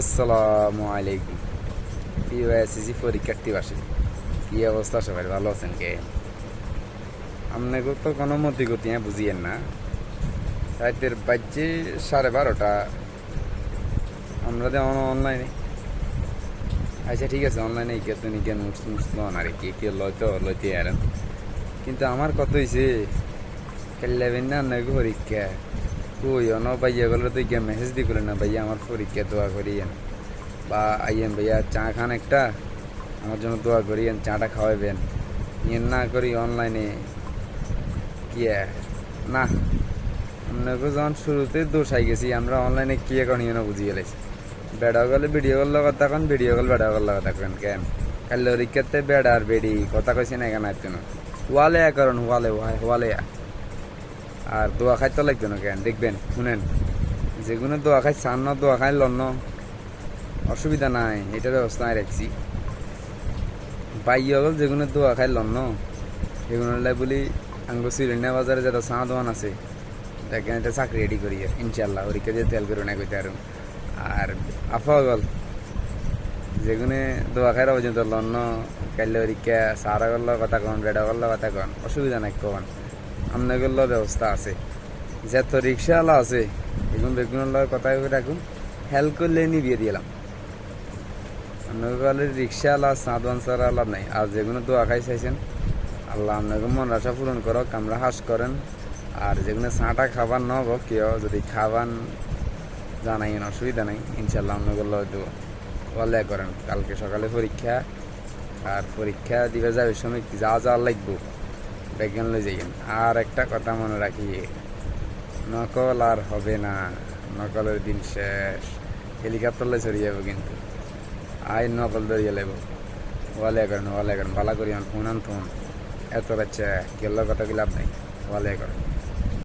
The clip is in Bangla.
আসসালামু আলাইকুম। প্রিয় এসএসসি পরীক্ষার্থীবাসী, কি অবস্থা সবাই? ভালো আছেন কে? আপনাকে তো কোনো মতি গতি বুঝিয়েন না। রাতের বাজে 12:30। আমরা যেমন অনলাইনে। আচ্ছা ঠিক আছে, অনলাইনে কে তো নিকেন মুসলমান আর কি লয়তো লইতে আরেন, কিন্তু আমার কত হয়েছে খেললেবেন না আপনাকে পরীক্ষা। কই অন ভাইয়া গেলে তো গিয়ে মেসেজ দিয়ে করলেন না, ভাইয়া আমার পরীক্ষা দোয়া করিয়েন, বা আইয়েন ভাইয়া চা খান একটা, আমার জন্য দোয়া করিয়েন, চাটা খাওয়াবেন। ইয়ে না করি অনলাইনে কি না। আপনাকে যখন শুরুতে দোষাই গেছি আমরা অনলাইনে কি এখন ইয়ে বুঝি গেলেছি। বেড়া গেলে ভিডিও কল কথা কন, ভিডিও কল বেড়া কল কথা কেন কেন কাল পরীক্ষাতে বেড়া আর বেড়ি কথা কইছি না কেন আসতো না। ওয়ালে কারণ ওয়ালে আর দোয়া খাইতে লাগতো না কেন দেখবেন শুনেন, যেগুলো দোয়া খাই চান না দোয়া খাই লন অসুবিধা নাই, এটার ব্যবস্থা আমি রাখছি। পাইয়া গেল যেগুলো দোয়া খাই লন সেগুলো বলি আঙ্গ সিলিন্ডার বাজারে যত চা দোকান আছে দেখেন এটা চাকরি রেডি করি ইনশাল্লাহ, পরীক্ষা দিয়ে তেল করে না কইতে আর আফা গল যেগুলো দোয়া খাই পর্যন্ত লন কাইলে পরীক্ষা সারা করলো কথা কন, বেড়া করলো কথা কন, অসুবিধা নাই কন। আপনার করলো ব্যবস্থা আছে, যত রিক্সাওয়ালা আছে এগুলো বেগুনের কথা রাখুন, হেল্প করলে নিবিয়ে দিলাম। আপনাকে রিক্সাওয়ালা সাঁতবান ছাড়া লাভ নাই। আর যেগুলো দোয়া খাই চাইছেন আল্লাহ আপনাকে মন আশা পূরণ করো, আমরা হাস করেন। আর যেগুলো চাটা খাবার নব কেউ যদি খাবান জানাই অসুবিধা নাই, ইনশাল্লাহ আপনাকে হয়তো ওয়ালে করেন। কালকে সকালে পরীক্ষা, আর পরীক্ষা দিবে যাবে সময় যা যা লাগবো বিজ্ঞান লই যাইয়েন। আর একটা কথা মনে রাখি, নকল আর হবে না, নকলের দিন শেষ। হেলিকপ্টার লাই চড়িয়ে যাবো কিন্তু আই নকল ধরিয়ে লাগবো। ওয়ালে করেন ভালো করি ফোন আন ফোন, এত বাচ্চা কেলার কথা কি লাভ নাই, ওয়ালে করেন।